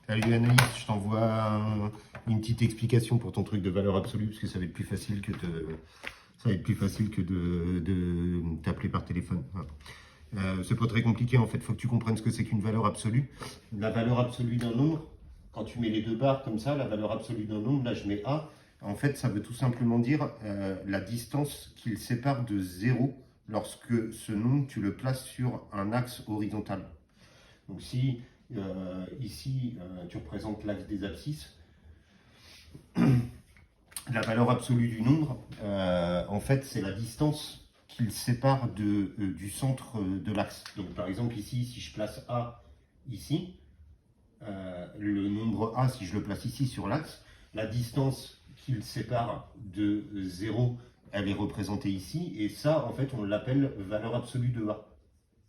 Salut Anaïs, je t'envoie une petite explication pour ton truc de valeur absolue, parce que ça va être plus facile que de t'appeler par téléphone. Voilà. C'est pas très compliqué en fait, il faut que tu comprennes ce que c'est qu'une valeur absolue. La valeur absolue d'un nombre, quand tu mets les deux barres comme ça, la valeur absolue d'un nombre, là je mets A, en fait ça veut tout simplement dire la distance qu'il sépare de 0 lorsque ce nombre tu le places sur un axe horizontal. Donc si ici tu représentes l'axe des abscisses, la valeur absolue du nombre, en fait c'est la distance qu'il sépare du centre de l'axe. Donc par exemple ici, si je place A ici, le nombre A, si je le place ici sur l'axe, la distance qu'il sépare de 0, elle est représentée ici, et ça en fait on l'appelle valeur absolue de A.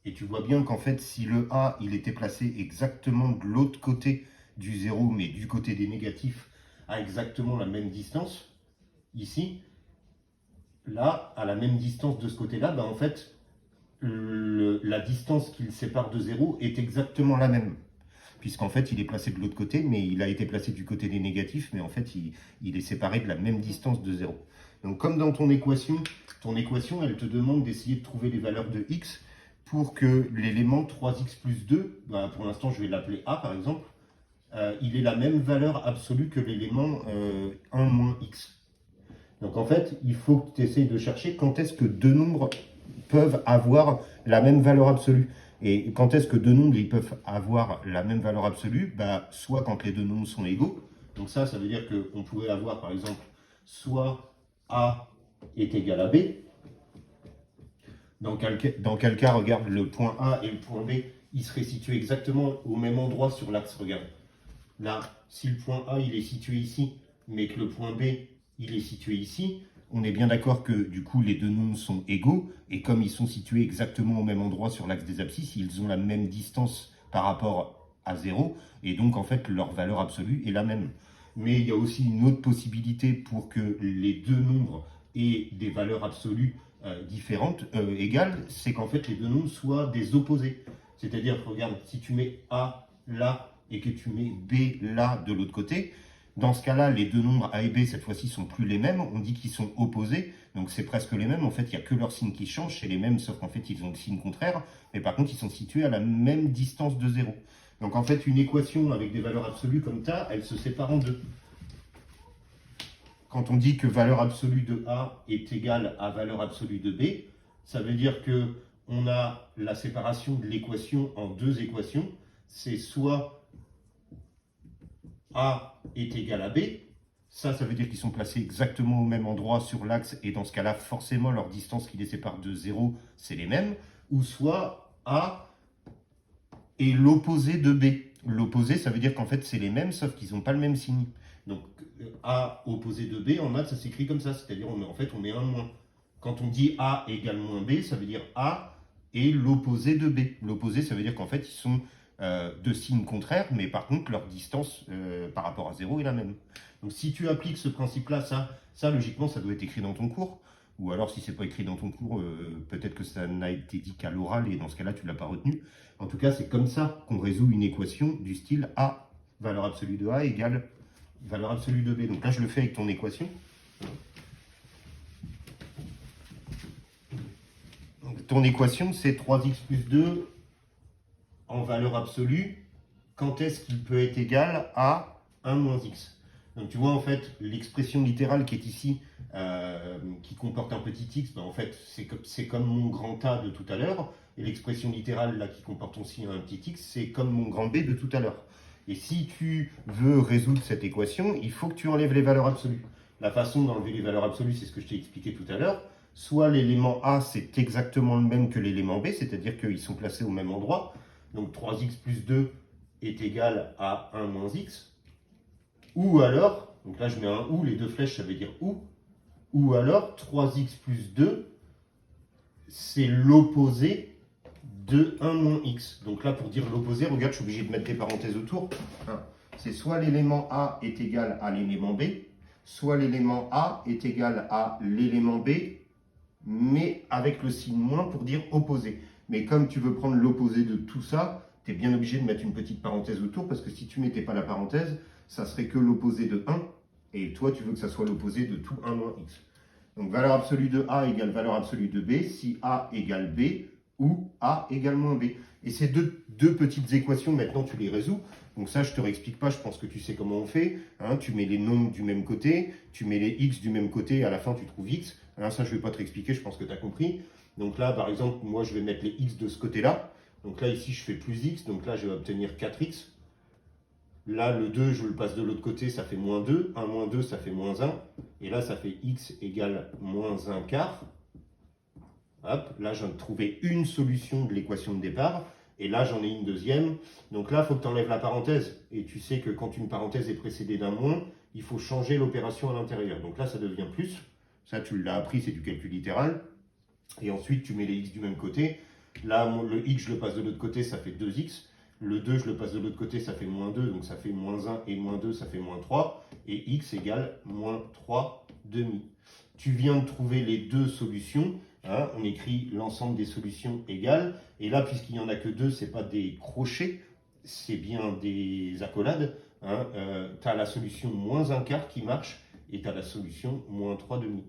Et tu vois bien qu'en fait, si le A, il était placé exactement de l'autre côté du 0, mais du côté des négatifs, à exactement la même distance, ici, là, à la même distance de ce côté-là, ben en fait, la distance qui le sépare de 0 est exactement la même. Puisqu'en fait, il est placé de l'autre côté, mais il a été placé du côté des négatifs, mais en fait, il est séparé de la même distance de 0. Donc, comme dans ton équation, elle te demande d'essayer de trouver les valeurs de x pour que l'élément 3x plus 2, ben, pour l'instant, je vais l'appeler a par exemple, il ait la même valeur absolue que l'élément 1 moins x. Donc, en fait, il faut que tu essayes de chercher quand est-ce que deux nombres peuvent avoir la même valeur absolue. Et quand est-ce que deux nombres ils peuvent avoir la même valeur absolue? Bah, soit quand les deux nombres sont égaux. Donc ça veut dire qu'on pourrait avoir par exemple soit A est égal à B. Dans quel cas, regarde, le point A et le point B, ils seraient situés exactement au même endroit sur l'axe, regarde. Là, si le point A il est situé ici, mais que le point B il est situé ici, on est bien d'accord que du coup les deux nombres sont égaux, et comme ils sont situés exactement au même endroit sur l'axe des abscisses, ils ont la même distance par rapport à 0, et donc en fait leur valeur absolue est la même. Mais il y a aussi une autre possibilité pour que les deux nombres aient des valeurs absolues différentes, égales, c'est qu'en fait les deux nombres soient des opposés. C'est-à-dire, regarde, si tu mets A là et que tu mets B là de l'autre côté, dans ce cas-là, les deux nombres A et B, cette fois-ci, sont plus les mêmes. On dit qu'ils sont opposés, donc c'est presque les mêmes. En fait, il n'y a que leur signe qui change, c'est les mêmes, sauf qu'en fait, ils ont le signe contraire. Mais par contre, ils sont situés à la même distance de 0. Donc en fait, une équation avec des valeurs absolues comme ça, elle se sépare en deux. Quand on dit que valeur absolue de A est égale à valeur absolue de B, ça veut dire que on a la séparation de l'équation en deux équations. C'est soit A est égal à B, ça veut dire qu'ils sont placés exactement au même endroit sur l'axe, et dans ce cas-là, forcément, leur distance qui les sépare de 0, c'est les mêmes, ou soit A est l'opposé de B. L'opposé, ça veut dire qu'en fait, c'est les mêmes, sauf qu'ils n'ont pas le même signe. Donc, A opposé de B, en maths, ça s'écrit comme ça, c'est-à-dire, en fait, on met un moins. Quand on dit A égale moins B, ça veut dire A est l'opposé de B. L'opposé, ça veut dire qu'en fait, ils sont de signes contraires, mais par contre, leur distance par rapport à 0 est la même. Donc, si tu appliques ce principe-là, ça, logiquement, ça doit être écrit dans ton cours. Ou alors, si c'est pas écrit dans ton cours, peut-être que ça n'a été dit qu'à l'oral, et dans ce cas-là, tu ne l'as pas retenu. En tout cas, c'est comme ça qu'on résout une équation du style A, valeur absolue de A égale valeur absolue de B. Donc là, je le fais avec ton équation. Donc, ton équation, c'est 3x plus 2 en valeur absolue. Quand est-ce qu'il peut être égal à 1 moins x? Donc tu vois, en fait, l'expression littérale qui est ici, qui comporte un petit x, ben, en fait, c'est comme mon grand A de tout à l'heure. Et l'expression littérale là qui comporte aussi un petit x, c'est comme mon grand B de tout à l'heure. Et si tu veux résoudre cette équation, il faut que tu enlèves les valeurs absolues. La façon d'enlever les valeurs absolues, c'est ce que je t'ai expliqué tout à l'heure. Soit l'élément A, c'est exactement le même que l'élément B, c'est-à-dire qu'ils sont placés au même endroit. Donc 3x plus 2 est égal à 1 moins x. Ou alors, donc là je mets un ou, les deux flèches ça veut dire ou alors 3x plus 2, c'est l'opposé de 1 moins x. Donc là pour dire l'opposé, regarde, je suis obligé de mettre des parenthèses autour. C'est soit l'élément A est égal à l'élément B, soit l'élément A est égal à l'élément B, mais avec le signe moins pour dire opposé. Mais comme tu veux prendre l'opposé de tout ça, tu es bien obligé de mettre une petite parenthèse autour, parce que si tu ne mettais pas la parenthèse, ça serait que l'opposé de 1, et toi, tu veux que ça soit l'opposé de tout 1 moins x. Donc, valeur absolue de A égale valeur absolue de B, si A égale B, ou A égale moins B. Et ces deux petites équations, maintenant, tu les résous. Donc ça, je ne te réexplique pas, je pense que tu sais comment on fait. Hein, tu mets les nombres du même côté, tu mets les x du même côté, à la fin, tu trouves x. Alors ça, je ne vais pas te réexpliquer, je pense que tu as compris. Donc là, par exemple, moi, je vais mettre les x de ce côté-là. Donc là, ici, je fais plus x, donc là, je vais obtenir 4x. Là, le 2, je le passe de l'autre côté, ça fait moins 2. 1 moins 2, ça fait moins 1. Et là, ça fait x égale moins 1 quart. Hop, là, je viens de trouver une solution de l'équation de départ. Et là, j'en ai une deuxième. Donc là, il faut que tu enlèves la parenthèse. Et tu sais que quand une parenthèse est précédée d'un moins, il faut changer l'opération à l'intérieur. Donc là, ça devient plus. Ça, tu l'as appris, c'est du calcul littéral. Et ensuite, tu mets les x du même côté. Là, le x, je le passe de l'autre côté, ça fait 2x. Le 2, je le passe de l'autre côté, ça fait moins 2. Donc ça fait moins 1 et moins 2, ça fait moins 3. Et x égale moins 3 demi. Tu viens de trouver les deux solutions. Hein, on écrit l'ensemble des solutions égales. Et là, puisqu'il n'y en a que deux, ce n'est pas des crochets, c'est bien des accolades. Hein, tu as la solution moins 1 quart qui marche et tu as la solution moins 3 demi.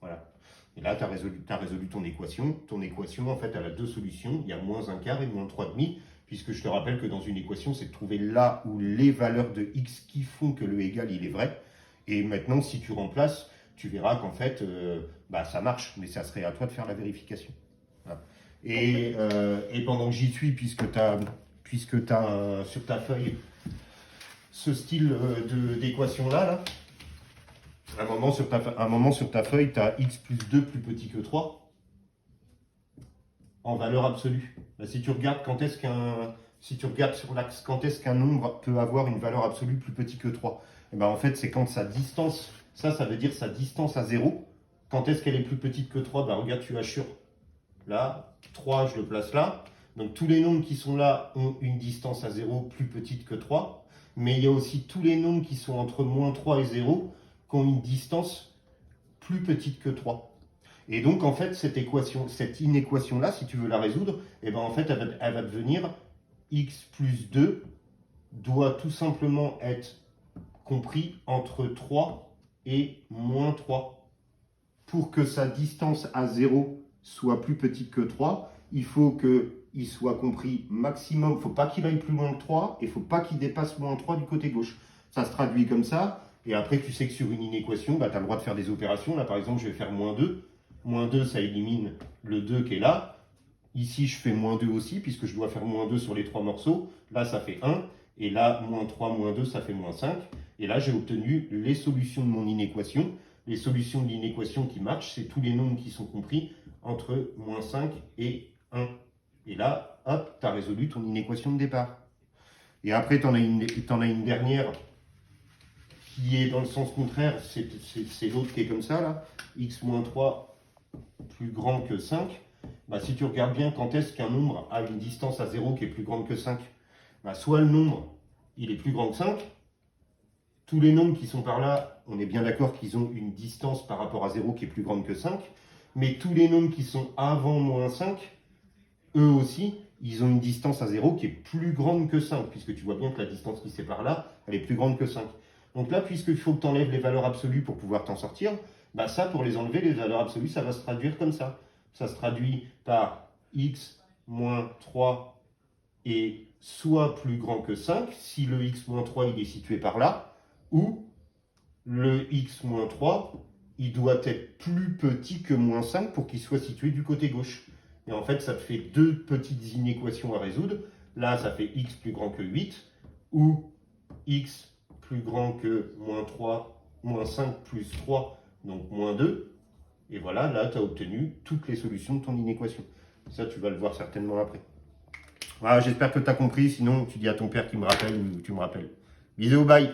Voilà. Et là, tu as résolu ton équation. Ton équation, en fait, elle a deux solutions. Il y a moins 1 quart et moins 3 demi. Puisque je te rappelle que dans une équation, c'est de trouver là où les valeurs de x qui font que le égal, il est vrai. Et maintenant, si tu remplaces, tu verras qu'en fait, ça marche, mais ça serait à toi de faire la vérification. Voilà. Et pendant que j'y suis, puisque tu as, sur ta feuille ce style d'équation-là, là, un moment sur ta feuille, tu as x plus 2 plus petit que 3 en valeur absolue. Là, si tu regardes sur l'axe, quand est-ce qu'un nombre peut avoir une valeur absolue plus petit que 3, et ben en fait, c'est quand sa distance, ça veut dire sa distance à 0. Quand est-ce qu'elle est plus petite que 3? Ben regarde, tu assures. Là, 3, je le place là. Donc tous les nombres qui sont là ont une distance à 0 plus petite que 3. Mais il y a aussi tous les nombres qui sont entre moins 3 et 0 qui ont une distance plus petite que 3. Et donc, en fait, cette inéquation-là, si tu veux la résoudre, eh ben, en fait, elle va devenir x plus 2 doit tout simplement être compris entre 3 et moins 3. Pour que sa distance à 0 soit plus petite que 3, il faut qu'il soit compris maximum. Il ne faut pas qu'il aille plus loin que 3 et il ne faut pas qu'il dépasse moins 3 du côté gauche. Ça se traduit comme ça. Et après, tu sais que sur une inéquation, tu as le droit de faire des opérations. Là, par exemple, je vais faire moins 2. Moins 2, ça élimine le 2 qui est là. Ici, je fais moins 2 aussi, puisque je dois faire moins 2 sur les trois morceaux. Là, ça fait 1. Et là, moins 3, moins 2, ça fait moins 5. Et là, j'ai obtenu les solutions de mon inéquation. Les solutions de l'inéquation qui marchent, c'est tous les nombres qui sont compris entre moins 5 et 1. Et là, hop, tu as résolu ton inéquation de départ. Et après, tu en as une dernière qui est dans le sens contraire. C'est l'autre qui est comme ça, là. X moins 3 plus grand que 5, si tu regardes bien quand est-ce qu'un nombre a une distance à 0 qui est plus grande que 5, soit le nombre il est plus grand que 5, tous les nombres qui sont par là, on est bien d'accord qu'ils ont une distance par rapport à 0 qui est plus grande que 5, mais tous les nombres qui sont avant moins 5, eux aussi, ils ont une distance à 0 qui est plus grande que 5, puisque tu vois bien que la distance qui sépare là, elle est plus grande que 5. Donc là, puisqu'il faut que tu enlèves les valeurs absolues pour pouvoir t'en sortir, ça, pour les enlever, les valeurs absolues, ça va se traduire comme ça. Ça se traduit par x moins 3 est soit plus grand que 5, si le x moins 3 il est situé par là, ou le x moins 3, il doit être plus petit que moins 5 pour qu'il soit situé du côté gauche. Et en fait, ça te fait deux petites inéquations à résoudre. Là, ça fait x plus grand que 8, ou x plus grand que moins 3, moins 5 plus 3, donc moins 2. Et voilà, là, tu as obtenu toutes les solutions de ton inéquation. Ça, tu vas le voir certainement après. Voilà, j'espère que tu as compris. Sinon, tu dis à ton père qu'il me rappelle ou tu me rappelles. Bisous, bye!